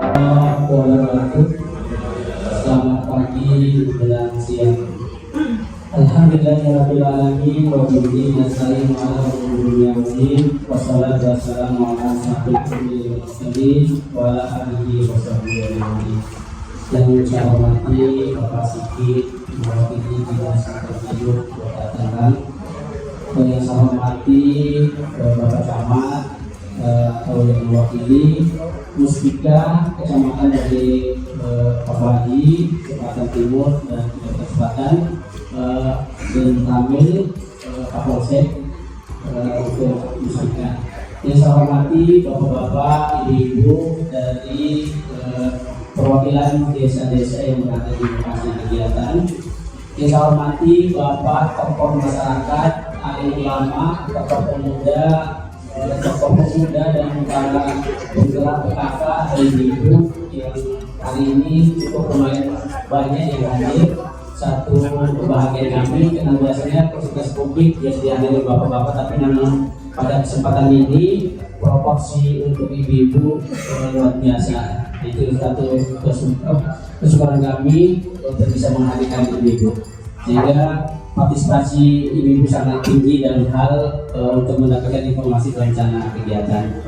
Selamat pagi menjelang siang. Alhamdulillahirobbilalamin wa bihi nasta'in ala umuri dunya wassalatu wassalamu ala asyrofil mursalin wa ala alihi washabbihi ajmain. Yang saya hormati Bapak Sigit mewakili Dinas Hidup Kota Tangerang. Yang saya hormati Bapak Camat atau yang mewakili Muspika Kecamatan dari Pabadi, Selatan Timur dan Selatan, dan Tamil Kapolsek untuk Muspika. Yang saya hormati Bapak-bapak, Ibu-ibu dari perwakilan desa-desa yang berada di lokasi kegiatan. Yang saya hormati Bapak tokoh masyarakat, alim ulama, tokoh pemuda dan para penggerak PKK dan ibu yang hari ini cukup lumayan banyak yang hadir. Satu kebahagiaan kami karena biasanya konsultasi publik yang dihadiri bapak-bapak, tapi memang pada kesempatan ini proporsi untuk ibu-ibu luar biasa. Itu satu kesyukuran kami untuk bisa menghadirkan ibu-ibu, sehingga partisipasi ibu-ibu sangat tinggi dalam hal untuk mendapatkan informasi rencana kegiatan.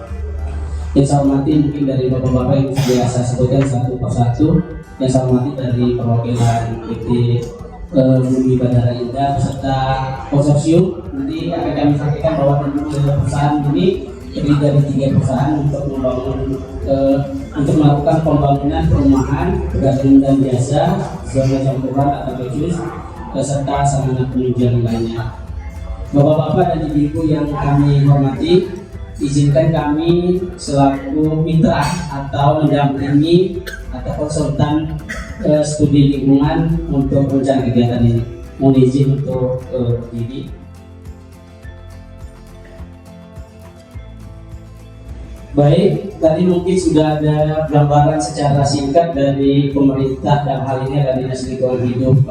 Yang saya hormati mungkin dari bapak-bapak yang biasa sebutkan satu persatu. Yang saya hormati dari perwakilan PT Bumi Bandara Indah beserta konsorsium. Nanti akan kami sampaikan bahwa perusahaan ini terdiri dari 3 perusahaan untuk untuk melakukan pembangunan perumahan bergabung dan biasa, zona campuran atau bejus, beserta sarana penunjang lainnya. Bapak-bapak dan ibu-ibu yang kami hormati, izinkan kami selaku mitra atau mendampingi atau konsultan studi lingkungan untuk rencana kegiatan ini. Mohon izin untuk berdiri. Baik, tadi mungkin sudah ada gambaran secara singkat dari pemerintah dan hal ini adalah Dinas Lingkungan Hidup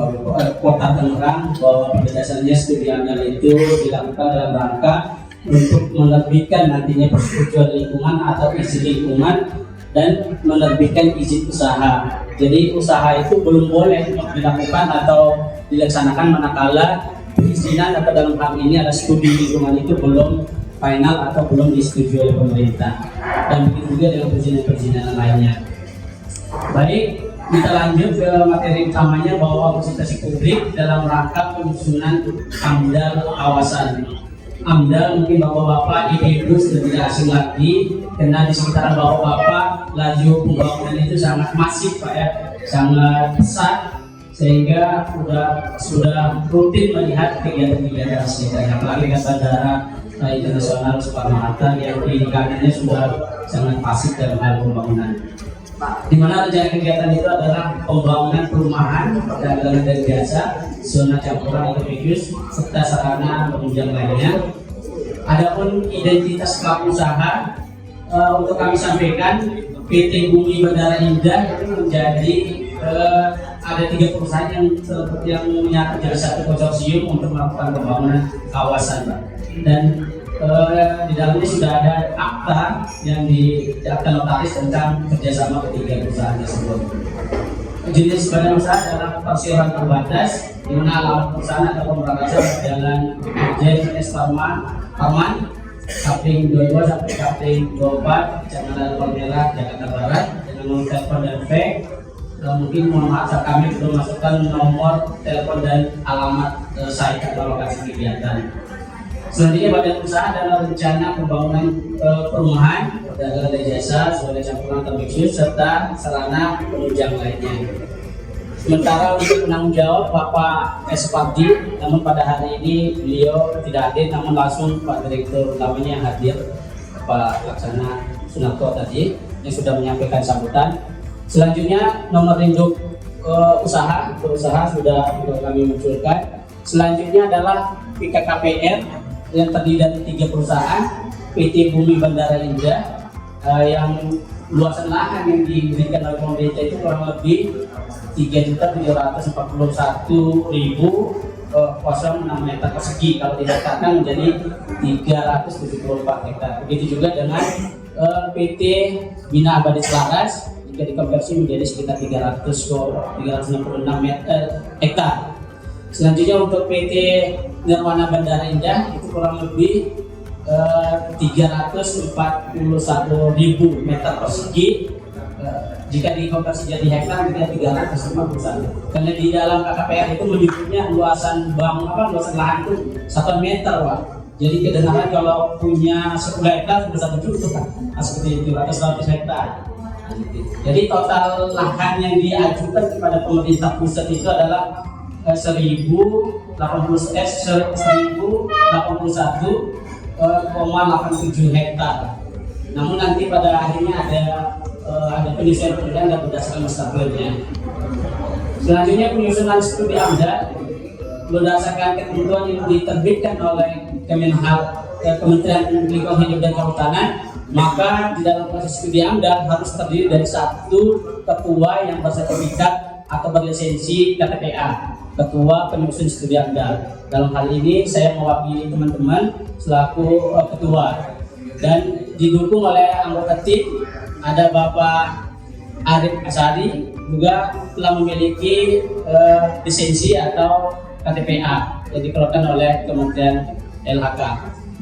Kota Tangerang, bahwa pada dasarnya studi amdal itu dilakukan dalam rangka untuk menerbitkan nantinya persetujuan lingkungan atau izin lingkungan dan menerbitkan izin usaha. Jadi usaha itu belum boleh dilakukan atau dilaksanakan manakala perizinan atau dalam hal ini ada studi lingkungan itu belum final atau belum disetujui oleh pemerintah, dan begitu juga dengan perizinan-perizinan lainnya. Baik, kita lanjut ke materi utamanya, bahwa konsultasi publik dalam rangka penyusunan AMDAL kawasan. AMDAL mungkin bapak-bapak, ibu-ibu sudah tidak asing lagi, karena di sekitaran bapak-bapak laju pembangunan itu sangat masif Pak ya, sangat besar, sehingga sudah rutin melihat kegiatan-kegiatan sekitarnya, apalagi dengan bandara internasional Soekarno-Hatta yang pendidikannya sudah sangat pasif dalam hal pembangunan. Di mana rencana kegiatan itu adalah pembangunan perumahan, perdagangan dan jasa, zona campuran atau bejus, serta sarana penunjang lainnya. Adapun identitas pelaku usaha untuk kami sampaikan, PT Bumi Bandara Indah itu menjadi ada 3 perusahaan yang menyatu jadi satu konsorsium untuk melakukan pembangunan kawasan, Pak. Dan di dalamnya sudah ada akta yang akta notaris tentang kerjasama ketiga perusahaan tersebut. Jenis badan usaha adalah perseroan terbatas, di mana alamat perusahaan atau pemberangkatan Jalan Jen S. Parman, Kapling 22 sampai Kapling 24, Kecamatan Palmerah, Jakarta Barat, dengan nomor telepon dan fax. Mungkin mohon maaf kami belum masukkan nomor telepon dan alamat site atau lokasi kegiatan. Selanjutnya, badan usaha adalah rencana pembangunan perumahan, perdagangan dan jasa, zona campuran atau bejus, serta sarana penunjang lainnya. Sementara untuk penanggung jawab Bapak S. Pardi, namun pada hari ini beliau tidak hadir, namun langsung Pak Direktur utamanya yang hadir, Pak Laksana Sunarto tadi, yang sudah menyampaikan sambutan. Selanjutnya nomor induk usaha sudah kami munculkan. Selanjutnya adalah PKKPR yang terdiri dari 3 perusahaan, PT Bumi Bandara Indah yang luasan lahan yang diberikan oleh pemerintah itu kurang lebih 3.741.006 meter persegi, kalau didaftarkan menjadi 374 hektar. Begitu juga dengan PT Bina Abadi Selaras jika dikonversi menjadi sekitar 366 hektar. Selanjutnya untuk PT Nirwana Bandara Indah itu kurang lebih 341.000 meter persegi. Jika dikonversi jadi hektar kita 351. Karena di dalam KKPR itu menyebutnya luasan luasan lahan itu 1 meter, Pak. Jadi kedengaran kalau punya 10 hektar sudah 1 juta kan, seperti itu, atau 100 hektar. Jadi total lahan yang diajukan kepada pemerintah pusat itu adalah 1081,87 hektar. Namun nanti pada akhirnya ada penyesuaian dan berdasarkan mustaqilnya. Selanjutnya penyusunan studi AMDAL berdasarkan ketentuan yang diterbitkan oleh Kementerian Lingkungan Hidup dan Kehutanan, maka di dalam proses studi AMDAL harus terdiri dari 1 ketua yang bersertifikat atau berlisensi KTPA, ketua penyusun studi AMDAL. Dalam hal ini saya mewakili teman-teman selaku ketua, dan didukung oleh anggota tim ada Bapak Arif Asari, juga telah memiliki lisensi atau KTPA yang dikeluarkan oleh Kementerian LHK.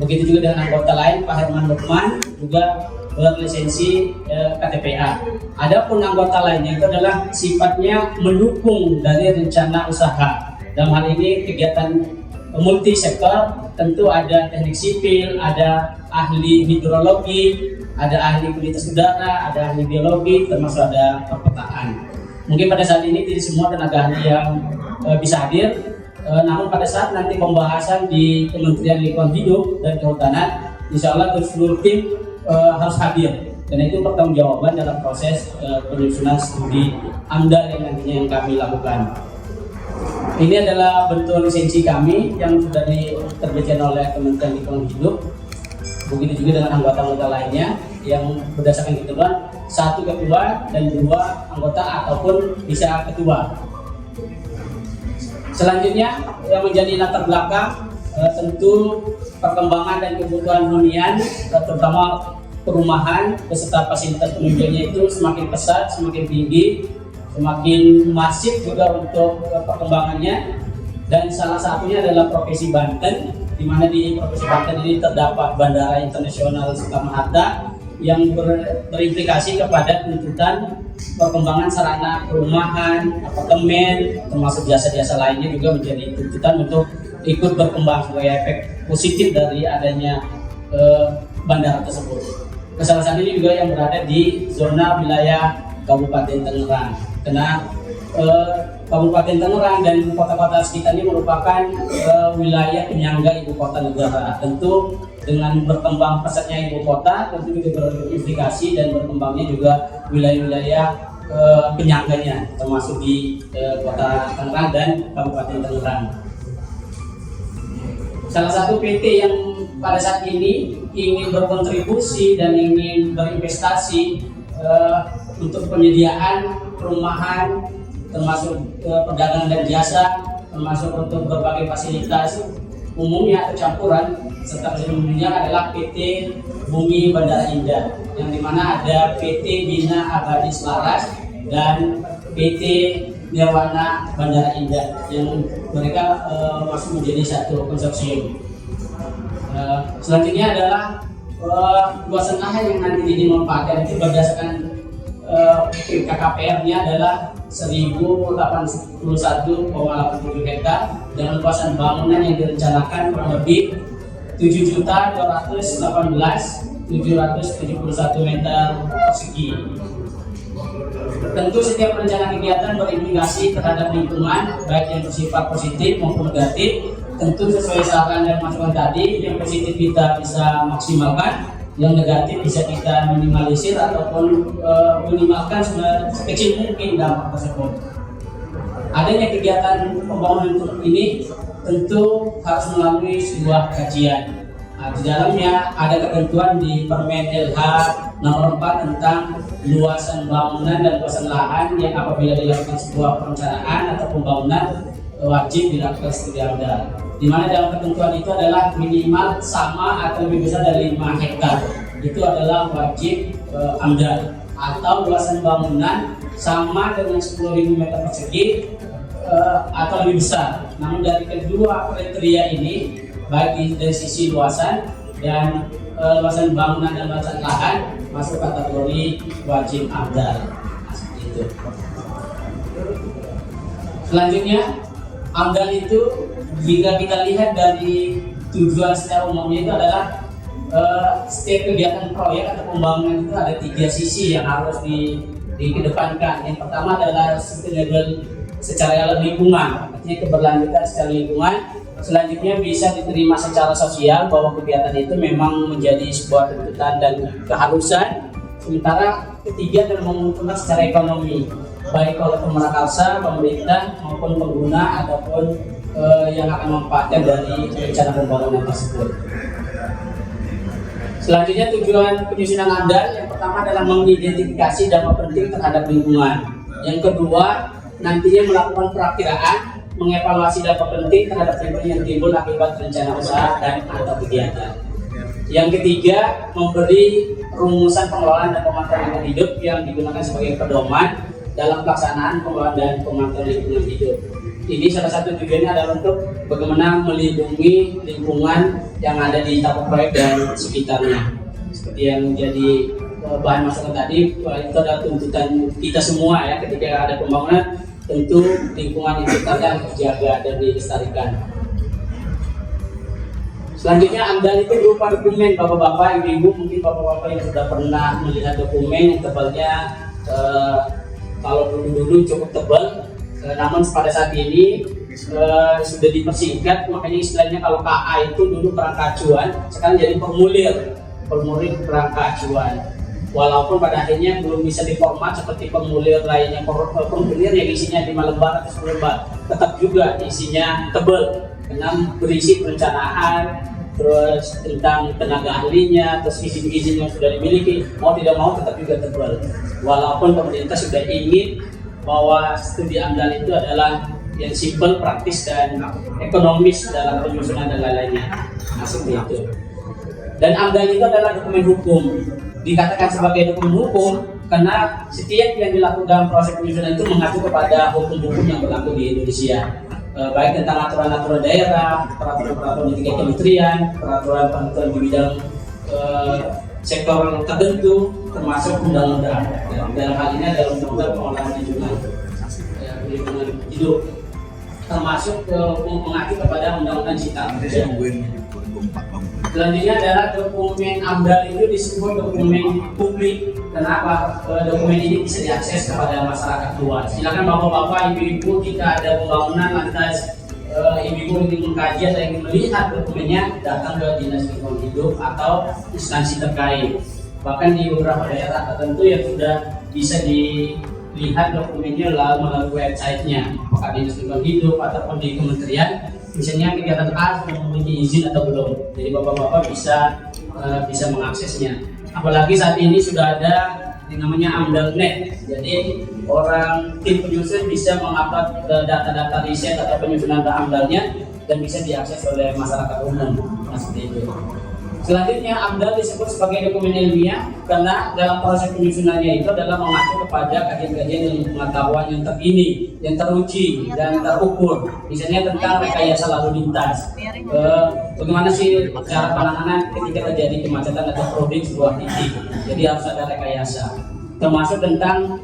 Begitu juga dengan anggota lain, Pak Herman Lukman juga berlisensi KTPA. Adapun anggota lainnya itu adalah sifatnya mendukung dari rencana usaha. Dalam hal ini kegiatan multi sektor, tentu ada teknik sipil, ada ahli hidrologi, ada ahli kualitas udara, ada ahli biologi, termasuk ada perpetaan. Mungkin pada saat ini tidak semua tenaga ahli yang bisa hadir. Namun pada saat nanti pembahasan di Kementerian Lingkungan Hidup dan Kehutanan, insya Allah seluruh tim harus hadir, dan itu pertanggungjawaban dalam proses penyusunan studi AMDAL yang nantinya yang kami lakukan. Ini adalah bentuk lisensi kami yang sudah diterbitkan oleh Kementerian Lingkungan Hidup. Begitu juga dengan anggota-anggota lainnya yang berdasarkan ketentuan 1 ketua dan 2 anggota ataupun bisa ketua. Selanjutnya yang menjadi latar belakang tentu perkembangan dan kebutuhan hunian, terutama perumahan beserta fasilitas penunjangnya itu semakin pesat, semakin tinggi, semakin masif juga untuk perkembangannya. Dan salah satunya adalah Provinsi Banten, di mana di Provinsi Banten ini terdapat Bandara Internasional Soekarno-Hatta yang berimplikasi kepada tuntutan perkembangan sarana perumahan, apartemen, termasuk jasa-jasa lainnya juga menjadi tuntutan untuk ikut berkembang sebagai efek positif dari adanya bandara tersebut. Salah satu ini juga yang berada di zona wilayah Kabupaten Tangerang, karena Kabupaten Tangerang dan kota-kota sekitarnya merupakan wilayah penyangga ibu kota negara. Tentu dengan berkembang pesatnya ibu kota, tentu juga berimplikasi dan berkembangnya juga wilayah-wilayah penyangganya, termasuk di kota Tangerang dan Kabupaten Tangerang. Salah satu PT yang pada saat ini ingin berkontribusi dan ingin berinvestasi untuk penyediaan perumahan, termasuk perdagangan dan jasa, termasuk untuk berbagai fasilitas umumnya atau campuran serta umumnya adalah PT Bumi Bandara Indah, yang dimana ada PT Bina Abadi Selaras dan PT Nirwana Bandara Indah yang mereka masuk menjadi satu konsorsium. Selanjutnya adalah luasan lahan yang nanti dimanfaatkan itu berdasarkan KKPR-nya adalah 1081,87 hektar dengan luasan bangunan yang direncanakan kurang lebih 7.218.771 meter persegi. Tentu setiap rencana kegiatan berimplikasi terhadap lingkungan, baik yang bersifat positif maupun negatif. Tentu sesuai saran dan masukan tadi, yang positif kita bisa maksimalkan, yang negatif bisa kita minimalisir ataupun minimalkan sekecil mungkin dampak tersebut. Adanya kegiatan pembangunan ini tentu harus melalui sebuah kajian. Di dalamnya ada ketentuan di Permen LH nomor 4 tentang luasan bangunan dan luasan lahan yang apabila dilakukan sebuah perencanaan atau pembangunan wajib dilakukan studi AMDAL, di mana dalam ketentuan itu adalah minimal sama atau lebih besar dari 5 hektar. Itu adalah wajib AMDAL. atau luasan bangunan sama dengan 10.000 meter persegi atau lebih besar. Namun dari kedua kriteria ini, baik dari sisi luasan dan luasan bangunan dan luasan lahan, masuk kategori wajib AMDAL. Seperti itu. Selanjutnya, AMDAL itu jika kita lihat dari tujuan secara umumnya itu adalah setiap kegiatan proyek atau pembangunan itu ada 3 sisi yang harus dikedepankan. Yang pertama adalah sustainable secara lingkungan, artinya keberlanjutan secara lingkungan. Selanjutnya bisa diterima secara sosial bahwa kegiatan itu memang menjadi sebuah tuntutan dan keharusan. Sementara ketiga adalah menguntungkan secara ekonomi, baik oleh pemerakarsa, pemerintah maupun pengguna ataupun yang akan memanfaatkan dari rencana pembangunan tersebut. Selanjutnya tujuan penyusunan AMDAL yang pertama adalah mengidentifikasi dampak penting terhadap lingkungan. Yang kedua, nantinya melakukan perakiraan, mengevaluasi dampak penting terhadap lingkungan yang timbul akibat rencana usaha dan atau kegiatan. Yang ketiga, memberi rumusan pengelolaan dan pemantauan lingkungan hidup yang digunakan sebagai pedoman dalam pelaksanaan pengelolaan dan pemantauan lingkungan hidup. Ini salah satu tujuannya adalah untuk bagaimana melindungi lingkungan yang ada di tahap proyek dan sekitarnya. Seperti yang menjadi bahan masukan tadi, itu adalah tuntutan kita semua ya, ketika ada pembangunan, tentu lingkungan itu akan terjaga dan dilestarikan. Selanjutnya AMDAL itu berupa dokumen, bapak-bapak, ibu-ibu, mungkin bapak-bapak yang sudah pernah melihat dokumen yang tebalnya kalau dulu-dulu cukup tebal. Namun pada saat ini sudah dipersingkat, makanya istilahnya kalau KA itu dulu kerangka acuan, sekarang jadi formulir kerangka acuan. Walaupun pada akhirnya belum bisa diformat seperti formulir lainnya, formulir yang isinya 5 lembar atau 10 lembar, tetap juga isinya tebal dengan berisi perencanaan, terus tentang tenaga ahlinya, terus izin-izin yang sudah dimiliki, mau tidak mau tetap juga tebal. Walaupun pemerintah sudah ingin bahwa studi AMDAL itu adalah yang simpel, praktis, dan ekonomis dalam penyusunan dan lain-lainnya. Nah, seperti itu. Dan AMDAL itu adalah dokumen hukum. Dikatakan sebagai dokumen hukum karena setiap yang dilakukan dalam proses penyusunan itu mengacu kepada hukum-hukum yang berlaku di Indonesia. Baik tentang aturan-aturan daerah, peraturan-peraturan di tingkat kementerian, peraturan-peraturan di bidang sektor tertentu, termasuk undang-undang. Dalam hal ini adalah undang-undang pengelolaan lingkungan hidup, termasuk mengacu kepada undang-undang Cipta Kerja. Selanjutnya adalah dokumen AMDAL itu disebut dokumen publik. Kenapa? Dokumen ini bisa diakses kepada masyarakat luas. Silakan bapak-bapak, ibu-ibu, jika ada pembangunan lantas ibu-ibu ingin mengkaji atau ingin melihat dokumennya, datang ke Dinas Lingkungan Hidup atau instansi terkait. Bahkan di beberapa daerah tertentu yang sudah bisa dilihat dokumennya melalui websitenya, apakah Dinas Lingkungan Hidup ataupun di kementerian, misalnya kegiatan A memiliki izin atau belum. Jadi bapak-bapak bisa mengaksesnya. Apalagi saat ini sudah ada yang namanya AMDAL.net. Jadi tim penyusun bisa mengupload data-data riset atau penyusunan AMDAL-nya dan bisa diakses oleh masyarakat umum. Nah, seperti itu. Selanjutnya AMDAL disebut sebagai dokumen ilmiah karena dalam proses penyusunannya itu adalah mengacu kepada kajian-kajian ilmu pengetahuan yang terkini, yang teruji dan terukur. Misalnya tentang rekayasa lalu lintas. Bagaimana sih cara penanganan ketika terjadi kemacetan atau crowding sebuah titik. Jadi harus ada rekayasa. Termasuk tentang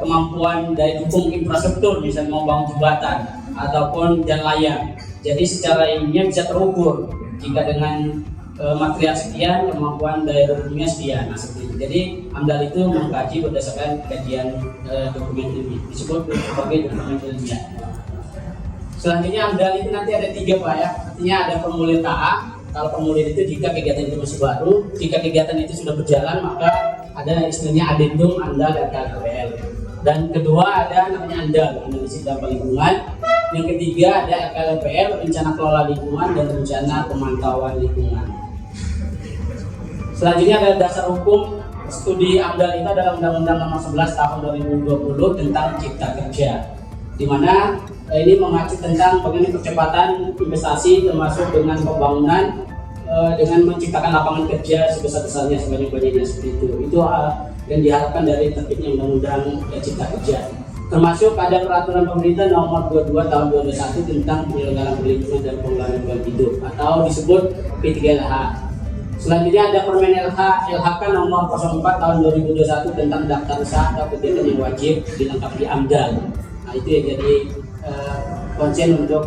kemampuan daya dukung infrastruktur, misalnya membangun jembatan ataupun jalan layang. Jadi secara ilmiah bisa terukur. Jika dengan material sekian, kemampuan daya dukungnya sekian. Nah, seperti itu. Jadi AMDAL itu mengkaji berdasarkan kajian dokumen ilmiah, disebut sebagai dokumen ilmiah. Selanjutnya AMDAL itu nanti ada 3 Pak ya. Artinya ada formulir KA. Kalau formulir itu jika kegiatan itu masih baru, jika kegiatan itu sudah berjalan maka ada istilahnya adendum AMDAL dan KLPL. Dan kedua ada namanya ANDAL, analisis dampak lingkungan. Yang ketiga ada KLPL, rencana kelola lingkungan dan rencana pemantauan lingkungan. Selanjutnya ada dasar hukum studi AMDAL itu adalah Undang-Undang Nomor 11 Tahun 2020 tentang Cipta Kerja, di mana ini mengacu tentang bagaimana percepatan investasi termasuk dengan pembangunan dengan menciptakan lapangan kerja sebesar-besarnya sebanyak-banyaknya seperti itu. Itu dan diharapkan dari terbitnya Undang-Undang Cipta Kerja. Termasuk ada peraturan pemerintah nomor 22 tahun 2021 tentang penyelenggaraan perlindungan dan pengelolaan lingkungan hidup atau disebut P3LH. Selanjutnya ada Permen LHK nomor 04 tahun 2021 tentang daftar usaha atau kegiatan yang wajib dilengkapi AMDAL. Nah, itu yang jadi konsen untuk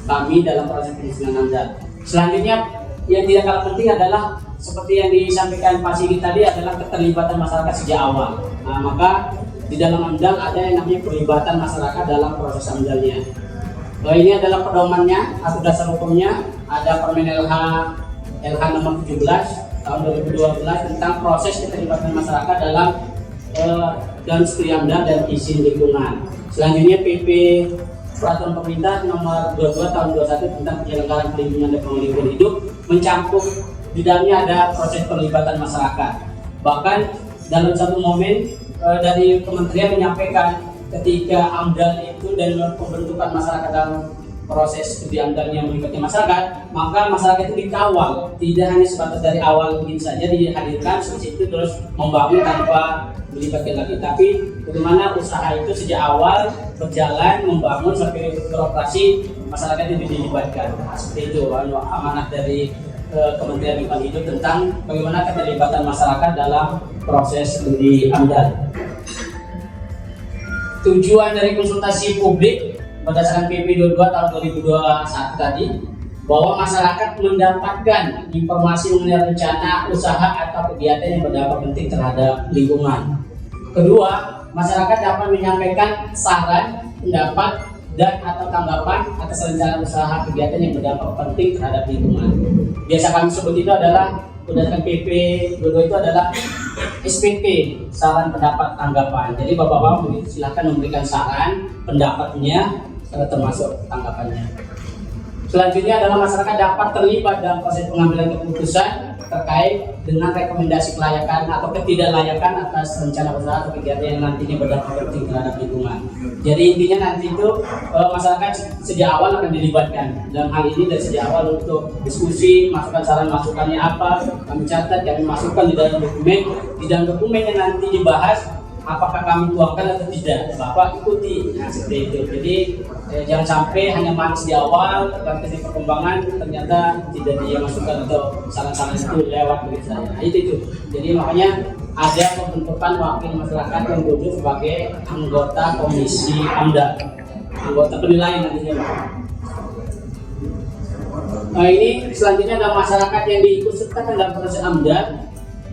kami dalam proses penyusunan AMDAL. Selanjutnya yang tidak kalah penting adalah seperti yang disampaikan Pak Sigit tadi adalah keterlibatan masyarakat sejak awal. Nah, maka di dalam AMDAL ada yang namanya pelibatan masyarakat dalam proses AMDAL-nya. Ini adalah pedomannya atau dasar hukumnya, ada Permen LH nomor 17 tahun 2012 tentang proses keterlibatan masyarakat dalam studi AMDAL dan izin lingkungan. Selanjutnya PP Peraturan Pemerintah nomor 22 tahun 2021 tentang penyelenggaraan perlindungan dan pengelolaan lingkungan hidup mencakup di dalamnya ada proses perlibatan masyarakat. Bahkan dalam satu momen dari kementerian menyampaikan ketika AMDAL itu dan pembentukan masyarakat dalam proses studi AMDAL yang melibatkan masyarakat, maka masyarakat itu dikawal, tidak hanya sebatas dari awal begitu saja dihadirkan seperti itu terus membangun tanpa melibatkan lagi, tapi bagaimana usaha itu sejak awal berjalan membangun sampai beroperasi masyarakat itu dilibatkan. Seperti itu amanah dari Kementerian Lingkungan Hidup tentang bagaimana keterlibatan masyarakat dalam proses studi AMDAL. Tujuan dari konsultasi publik berdasarkan PP 22 tahun 2021 tadi bahwa masyarakat mendapatkan informasi mengenai rencana usaha atau kegiatan yang berdampak penting terhadap lingkungan. Kedua, masyarakat dapat menyampaikan saran, pendapat, dan atau tanggapan atas rencana usaha kegiatan yang berdampak penting terhadap lingkungan. Biasa kami sebut itu adalah berdasarkan PP 22 itu adalah SPT, saran pendapat tanggapan. Jadi Bapak-Bapak silakan memberikan saran, pendapatnya, termasuk tanggapannya. Selanjutnya adalah masyarakat dapat terlibat dalam proses pengambilan keputusan terkait dengan rekomendasi kelayakan atau ketidaklayakan atas rencana usaha atau kegiatan yang nantinya berdampak penting terhadap lingkungan. Jadi intinya nanti itu masyarakat sejak awal akan dilibatkan dalam hal ini dari sejak awal untuk diskusi, masukan saran masukannya apa, kami catat, kami masukkan di dalam dokumen yang nanti dibahas. Apakah kami tuangkan atau tidak, Bapak ikuti. Nah, seperti itu. Jadi jangan sampai hanya manis di awal, tapi di perkembangan ternyata tidak dimasukkan atau saran-saran itu lewat begitu saja. Nah, itu. Jadi makanya ada pembentukan wakil masyarakat yang duduk sebagai anggota komisi AMDAL, anggota penilaian nantinya. Nah, ini selanjutnya adalah masyarakat yang diikutsertakan dalam proses AMDAL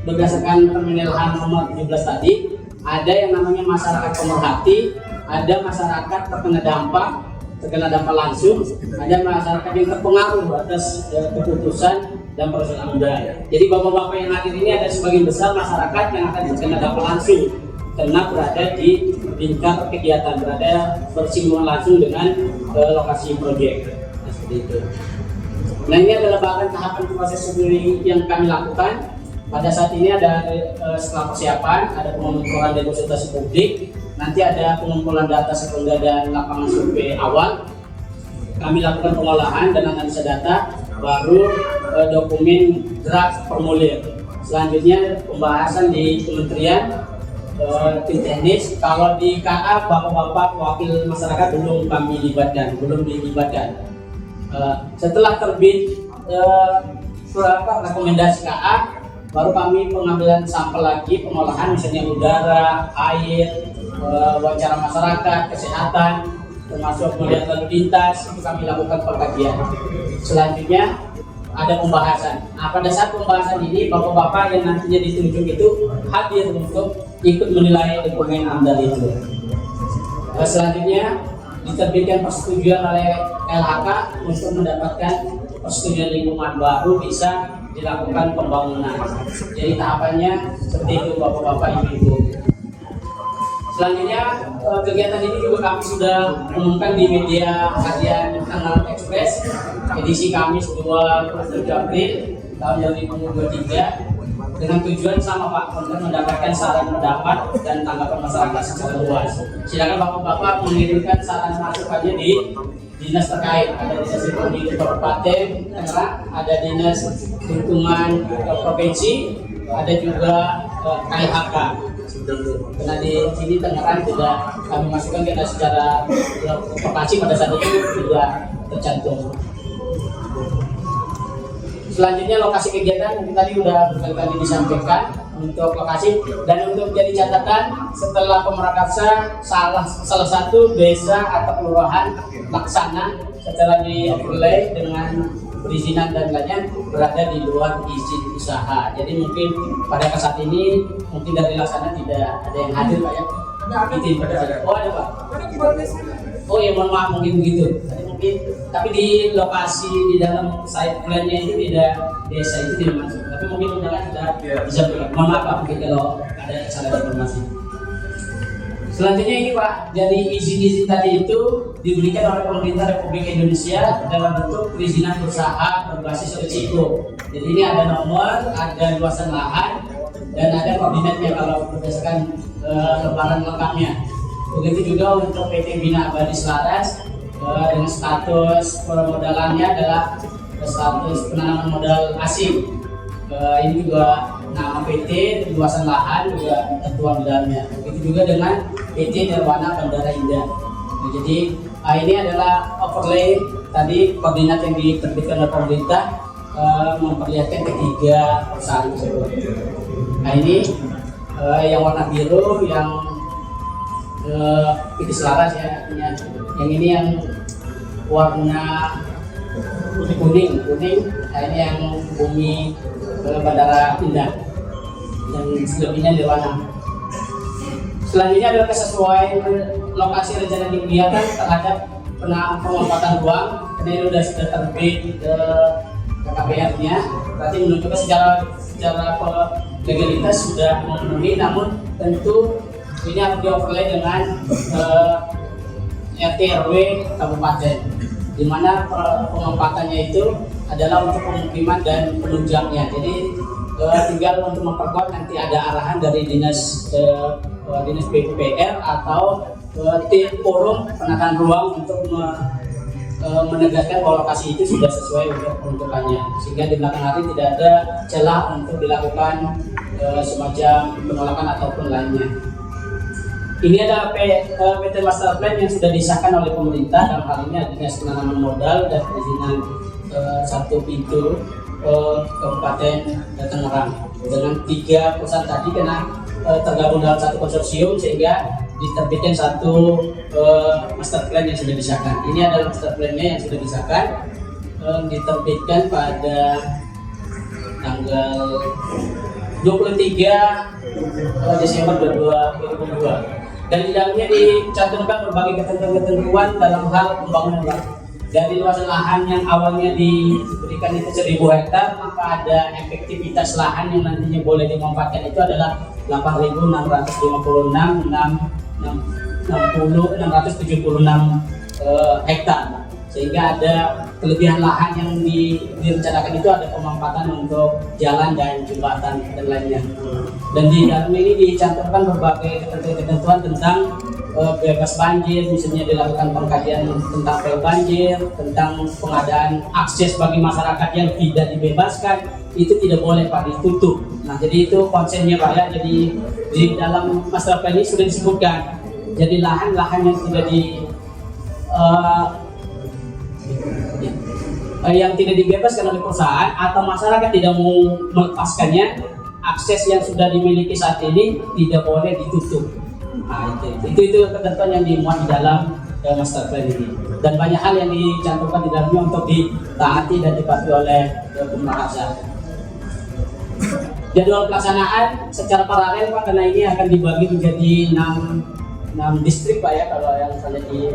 berdasarkan Permen LH nomor 17 tadi. Ada yang namanya masyarakat pemerhati, ada masyarakat terkena dampak langsung, ada masyarakat yang terpengaruh atas keputusan dan proses AMDAL. Jadi bapak-bapak yang hadir ini ada sebagian besar masyarakat yang akan terkena dampak langsung karena berada di lingkar kegiatan, berada bersinggungan langsung dengan lokasi proyek. Nah, seperti itu. Nah, ini adalah bagian tahapan proses studi yang kami lakukan. Pada saat ini ada setelah persiapan, ada pengumpulan dan konsultasi publik, nanti ada pengumpulan data sekunder dan lapangan survei awal. Kami lakukan pengolahan dan analisa data, baru dokumen draft formulir. Selanjutnya pembahasan di kementerian, tim teknis. Kalau di KA, bapak-bapak wakil masyarakat belum kami dilibatkan. Setelah terbit surat rekomendasi KA, baru kami pengambilan sampel lagi, pengolahan misalnya udara, air, wawancara masyarakat, kesehatan, termasuk melihat lalu lintas, itu kami lakukan pengkajian. Selanjutnya ada pembahasan. Nah, pada saat pembahasan ini bapak-bapak yang nantinya ditunjuk itu hadir untuk ikut menilai dokumen AMDAL itu. Selanjutnya diterbitkan persetujuan oleh LHK untuk mendapatkan persetujuan lingkungan, baru bisa dilakukan pembangunan. Jadi tahapannya seperti itu bapak-bapak, ibu-ibu. Selanjutnya kegiatan ini juga kami sudah umumkan di media harian Tangerang Express edisi Kamis 27 April tahun 2023 dengan tujuan sama Pak untuk mendapatkan saran pendapat dan tanggapan masyarakat secara luas. Silakan bapak-bapak mengirimkan saran masukannya di dinas terkait, ada dinas lingkungan hidup Kabupaten Tangerang, ada dinas lingkungan provinsi, ada juga KIHK. Karena di sini Tangerang tidak kami masukkan karena secara lokasi pada saat itu tidak tercantum. Selanjutnya lokasi kegiatan tadi sudah berkali-kali disampaikan untuk lokasi, dan untuk jadi catatan setelah Pemerakarsa salah satu desa atau kelurahan laksana setelah di overlay dengan perizinan dan lainnya berada di luar izin usaha. Jadi mungkin pada saat ini mungkin dari laksana tidak ada yang hadir Pak ya. Izin pada saat. Oh ada Pak. Oh ya mohon maaf mungkin begitu. Mungkin tapi di lokasi di dalam site plan-nya itu tidak, desa itu tidak masuk. Tapi mungkin undangan sudah bisa berlaku. Mohon maaf Pak mungkin kalau ada kesalahan informasi. Selanjutnya ini Pak, jadi izin-izin tadi itu diberikan oleh pemerintah Republik Indonesia dalam bentuk perizinan usaha berbasis risiko. Jadi ini ada nomor, ada luasan lahan, dan ada koordinatnya kalau berdasarkan lembaran lengkapnya. Begitu juga untuk PT Bina Abadi Selaras dengan status permodalannya adalah status penanaman modal asing. Ini juga nama PT, luasan lahan juga tertuang di dalamnya. Begitu juga dengan PT Nirwana Bandara Indah. Nah, jadi ini adalah overlay tadi koordinat yang diterbitkan oleh pemerintah memperlihatkan ketiga perusahaan tersebut. Nah ini yang warna biru yang PT Selaras ya, yang ini yang warna kuning. Nah ini yang Bumi Bandara Indah, yang selebihnya Nirwana. Selanjutnya adalah kesesuaian lokasi rencana kegiatan terhadap pemanfaatan ruang. Karena ini sudah terbit ke KPR-nya, berarti menunjukkan secara legalitas sudah memenuhi, namun tentu ini harus di-overlay dengan RT RW kabupaten, di mana pemanfaatannya itu adalah untuk pemukiman dan penunjangnya. Jadi tinggal untuk memperkuat, nanti ada arahan dari dinas PUPR atau tim forum penataan ruang untuk menegaskan bahwa lokasi itu sudah sesuai untuk peruntukannya, sehingga di belakang hari tidak ada celah untuk dilakukan semacam penolakan ataupun lainnya. Ini adalah PT Master Plan yang sudah disahkan oleh pemerintah, dalam hal ini Dinas Penanaman Modal dan Perizinan satu pintu Kabupaten Tangerang, dengan 3 perusahaan tadi karena tergabung dalam satu konsorsium sehingga diterbitkan satu master plan yang sudah disahkan. Ini adalah master plan-nya yang sudah disahkan, diterbitkan pada tanggal 23 Desember 2002. Dan di dalamnya dicantumkan berbagai ketentuan dalam hal pembangunan. Dari luasan lahan yang awalnya diberikan itu 1000 hektar, maka ada efektivitas lahan yang nantinya boleh dimanfaatkan itu adalah 676 hektar, sehingga ada kelebihan lahan yang direncanakan itu ada pemanfaatan untuk jalan dan jembatan dan lainnya. Dan di dalam ini dicantumkan berbagai ketentuan tentang bebas banjir, misalnya dilakukan pengkajian tentang pel banjir, tentang pengadaan akses bagi masyarakat yang tidak dibebaskan, itu tidak boleh Pak, ditutup. Nah jadi itu konsennya Pak ya. Jadi di dalam master plan ini sudah disebutkan, jadi lahan-lahan yang sudah yang tidak dibebaskan oleh perusahaan atau masyarakat tidak mau melepaskannya, akses yang sudah dimiliki saat ini tidak boleh ditutup. Nah, itu ketentuan yang dimuat di dalam master plan ini, dan banyak hal yang dicantumkan di dalamnya untuk ditaati dan dipatuhi oleh Pemerakarsa. Jadwal pelaksanaan secara paralel Pak, karena ini akan dibagi menjadi 6 distrik Pak ya, kalau yang saya di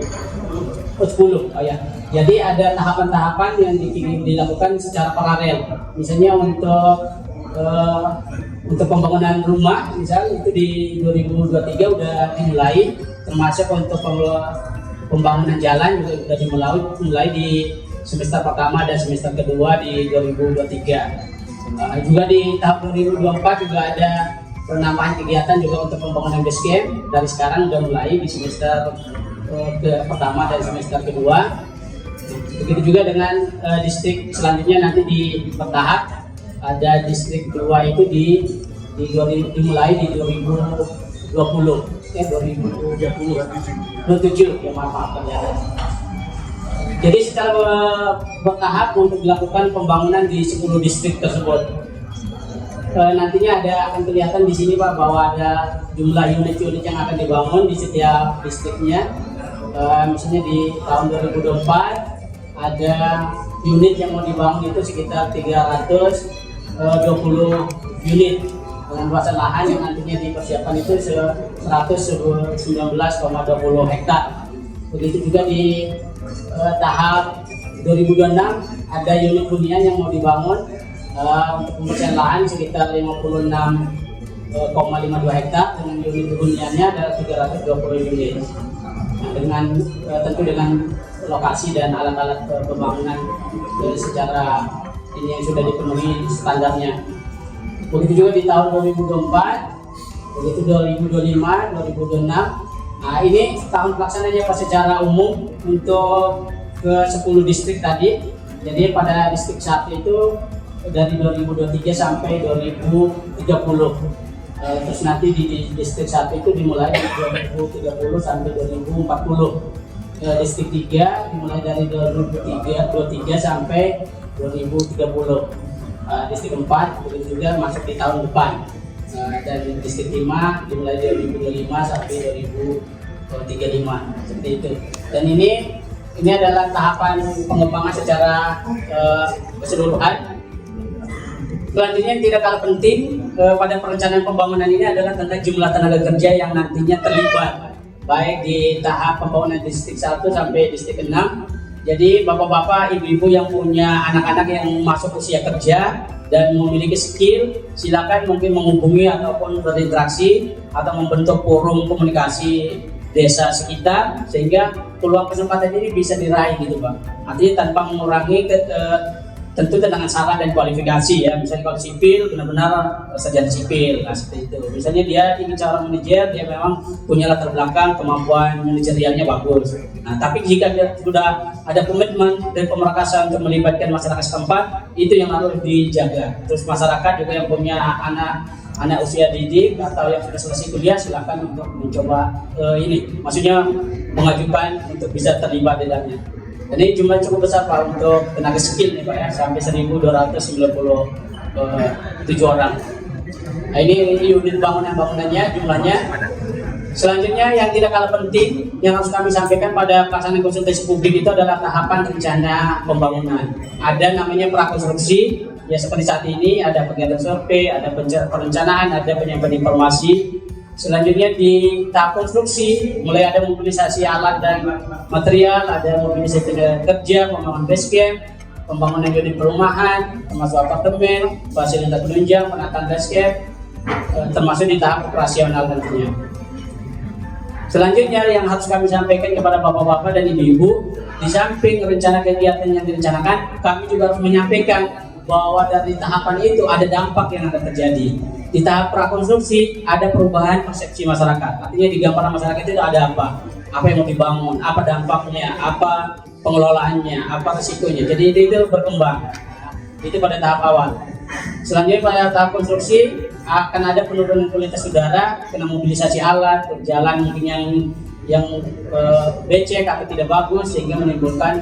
10 Pak ya. Jadi ada tahapan-tahapan yang dilakukan secara paralel. Misalnya untuk pembangunan rumah, misalnya itu di 2023 udah dimulai, termasuk untuk pembangunan jalan juga sudah dimulai di semester pertama dan semester kedua di 2023. Juga di tahun 2024 juga ada penambahan kegiatan juga untuk pembangunan base camp, dari sekarang sudah mulai di semester pertama dan semester kedua. Begitu juga dengan distrik selanjutnya nanti di bertahap. Ada distrik kedua itu di dimulai di 2027 ya, maaf ya. Jadi secara bertahap untuk dilakukan pembangunan di 10 distrik tersebut. Nantinya akan kelihatan di sini Pak bahwa ada jumlah unit-unit yang akan dibangun di setiap distriknya. Misalnya di tahun 2024 ada unit yang mau dibangun itu sekitar 320 unit dengan luasan lahan yang nantinya dipersiapkan itu 119,20 hektar. Begitu juga di tahap 2026 ada unit hunian yang mau dibangun untuk pembersihan lahan sekitar 56,52 hektar dengan unit huniannya adalah 320 unit. Nah, tentu dengan lokasi dan alat-alat pembangunan secara ini yang sudah dipenuhi standarnya. Begitu juga di tahun 2024, begitu 2025, 2026. Nah, ini tahun pelaksananya secara umum untuk ke 10 distrik tadi. Jadi pada distrik 1 itu dari 2023 sampai 2030. Terus nanti di distrik 1 itu dimulai dari 2030 sampai 2040. Distrik 3 dimulai dari 2023 sampai 2030. Distrik 4 begitu juga masuk di tahun depan. Dan distrik 5 dimulai dari 2025 sampai 2035 seperti itu. Dan ini adalah tahapan pengembangan secara keseluruhan. Selanjutnya yang tidak kalah penting pada perencanaan pembangunan ini adalah tentang jumlah tenaga kerja yang nantinya terlibat baik di tahap pembangunan distrik 1 sampai distrik 6. Jadi bapak-bapak, ibu-ibu yang punya anak-anak yang masuk usia kerja dan memiliki skill, silakan mungkin menghubungi ataupun berinteraksi atau membentuk forum komunikasi desa sekitar sehingga peluang kesempatan ini bisa diraih gitu Pak. Artinya tanpa mengurangi tentu dengan syarat dan kualifikasi ya. Misalnya kalau sipil benar-benar sarjana sipil, nah seperti itu. Misalnya dia ingin seorang manajer, dia memang punya latar belakang kemampuan manajerialnya bagus. Nah, tapi jika dia sudah ada komitmen dan pemrakasan untuk melibatkan masyarakat setempat, itu yang harus dijaga. Terus masyarakat juga yang punya anak usia didik atau yang sudah selesai kuliah, silakan untuk mencoba maksudnya mengajukan untuk bisa terlibat di dalamnya. Ini jumlah cukup besar Pak untuk tenaga skill nih Pak ya, sampai 1.297 orang. Nah, ini unit bangunannya jumlahnya. Selanjutnya yang tidak kalah penting yang harus kami sampaikan pada pelaksanaan konsultasi publik itu adalah tahapan rencana pembangunan. Ada namanya prakonstruksi, ya seperti saat ini ada kegiatan survei, ada perencanaan, ada penyampaian informasi. Selanjutnya di tahap konstruksi mulai ada mobilisasi alat dan material, ada mobilisasi tenaga kerja, pembangunan base camp, pembangunan unit perumahan, termasuk apartemen, fasilitas penunjang, penataan base camp, termasuk di tahap operasional tentunya. Selanjutnya yang harus kami sampaikan kepada bapak-bapak dan ibu-ibu, di samping rencana kegiatan yang direncanakan, kami juga harus menyampaikan bahwa dari tahapan itu ada dampak yang akan terjadi. Di tahap prakonstruksi ada perubahan persepsi masyarakat. Artinya di gambaran masyarakat itu ada apa yang mau dibangun, apa dampaknya, apa pengelolaannya, apa risikonya. Jadi itu berkembang. Itu pada tahap awal. Selanjutnya pada tahap konstruksi akan ada penurunan kualitas udara, kena mobilisasi alat, berjalan mungkin yang becek atau tidak bagus sehingga menimbulkan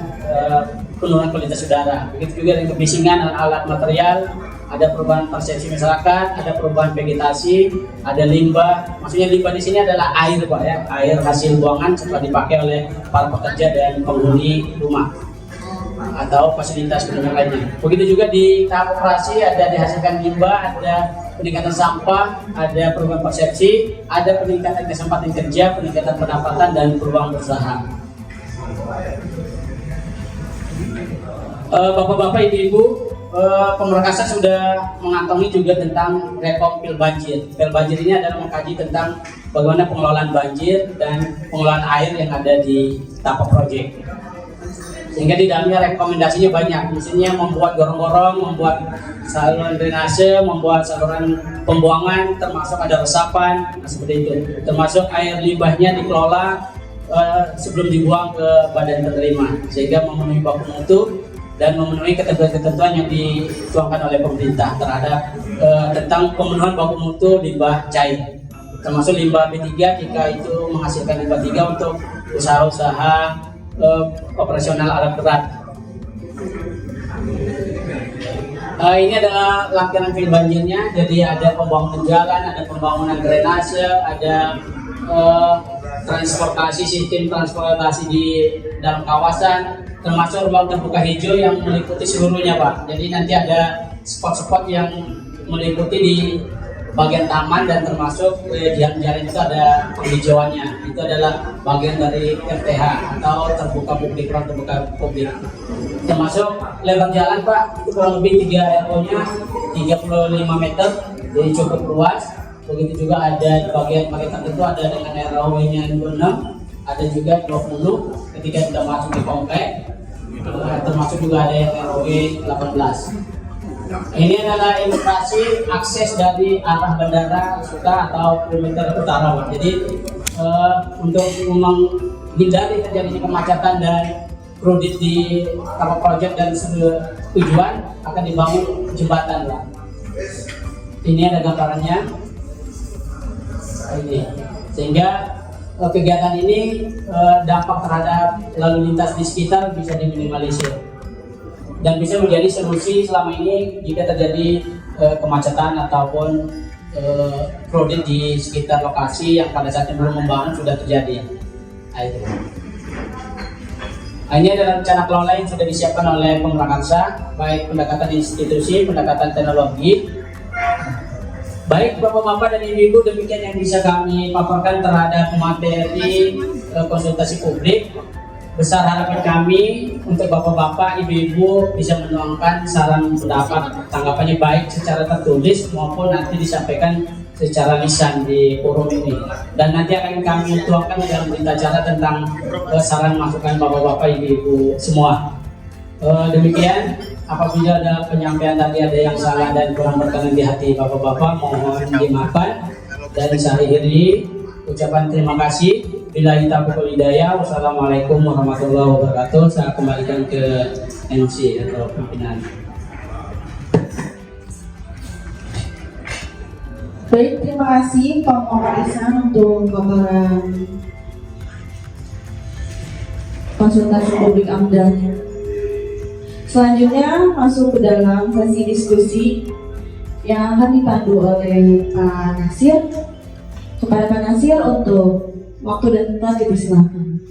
penurunan kualitas udara. Begitu juga dengan kebisingan alat material, ada perubahan persepsi masyarakat, ada perubahan vegetasi, ada limbah. Maksudnya limbah di sini adalah air Pak ya, air hasil buangan setelah dipakai oleh para pekerja dan penghuni rumah atau fasilitas penunjang lainnya. Begitu juga di tahap operasi ada dihasilkan limbah, ada peningkatan sampah, ada perubahan persepsi, ada peningkatan kesempatan kerja, peningkatan pendapatan dan peluang usaha. Bapak-bapak, ibu-ibu, Pemrakasan sudah mengantongi juga tentang Rekom Pil Banjir. Pil Banjir ini adalah mengkaji tentang bagaimana pengelolaan banjir dan pengelolaan air yang ada di Tapak Project. Sehingga di dalamnya rekomendasinya banyak, misalnya membuat gorong-gorong, membuat saluran drainase, membuat saluran pembuangan, termasuk ada resapan, seperti itu. Termasuk air limbahnya dikelola sebelum dibuang ke badan penerima, sehingga memenuhi baku mutu dan memenuhi ketentuan-ketentuan yang dituangkan oleh pemerintah terhadap tentang pemenuhan baku mutu limbah cair, termasuk limbah B3 jika itu menghasilkan limbah 3 untuk usaha-usaha operasional alat berat. Ini adalah lampiran film banjirnya, jadi ada pembangunan jalan, ada pembangunan drainase, ada transportasi, sistem transportasi di dalam kawasan, termasuk ruang terbuka hijau yang meliputi seluruhnya, Pak. Jadi nanti ada spot-spot yang meliputi di bagian taman dan termasuk jalan-jalan itu ada penghijauannya. Itu adalah bagian dari RTH atau terbuka publik, ruang terbuka publik. Termasuk lebar jalan, Pak, itu kurang lebih 3 RO-nya 35 meter, jadi cukup luas. Begitu juga ada di bagian tertentu ada dengan ROW-nya 26, ada juga 20 ketika sudah masuk di komplek, termasuk juga ada yang ROW 18. Ini adalah ilustrasi akses dari arah bandara Suta atau perimeter utara, Pak. Jadi untuk menghindari terjadinya kemacetan dan kredit di kapal proyek dan tujuan akan dibangun jembatan, Pak. Ini ada gambarannya. Ini sehingga kegiatan ini dampak terhadap lalu lintas di sekitar bisa diminimalisir dan bisa menjadi solusi selama ini jika terjadi kemacetan ataupun kredit di sekitar lokasi yang pada saat belum membangun sudah terjadi. Ini adalah rencana kelola yang sudah disiapkan oleh pemrakarsa, baik pendekatan institusi, pendekatan teknologi. Baik Bapak-Bapak dan Ibu-Ibu, demikian yang bisa kami paparkan terhadap materi konsultasi publik. Besar harapan kami untuk Bapak-Bapak, Ibu-Ibu bisa menuangkan saran pendapat tanggapannya baik secara tertulis maupun nanti disampaikan secara lisan di forum ini. Dan nanti akan kami tuangkan dalam berita acara tentang saran masukan Bapak-Bapak, Ibu-Ibu semua. Demikian, apabila ada penyampaian tadi ada yang salah dan kurang berkenan di hati Bapak-Bapak, mohon dimaafkan. Dan saya akhiri ucapan terima kasih. Billahi taufiq wal hidayah. Wassalamualaikum warahmatullahi wabarakatuh. Saya kembalikan ke MC atau pimpinan. Baik, terima kasih Pak Muhammad Ihsan untuk paparan konsultasi publik AMDA-nya. Selanjutnya masuk ke dalam sesi diskusi yang akan dipandu oleh Pak Nasir. Kepada Pak Nasir untuk waktu dan tempat dipersilakan.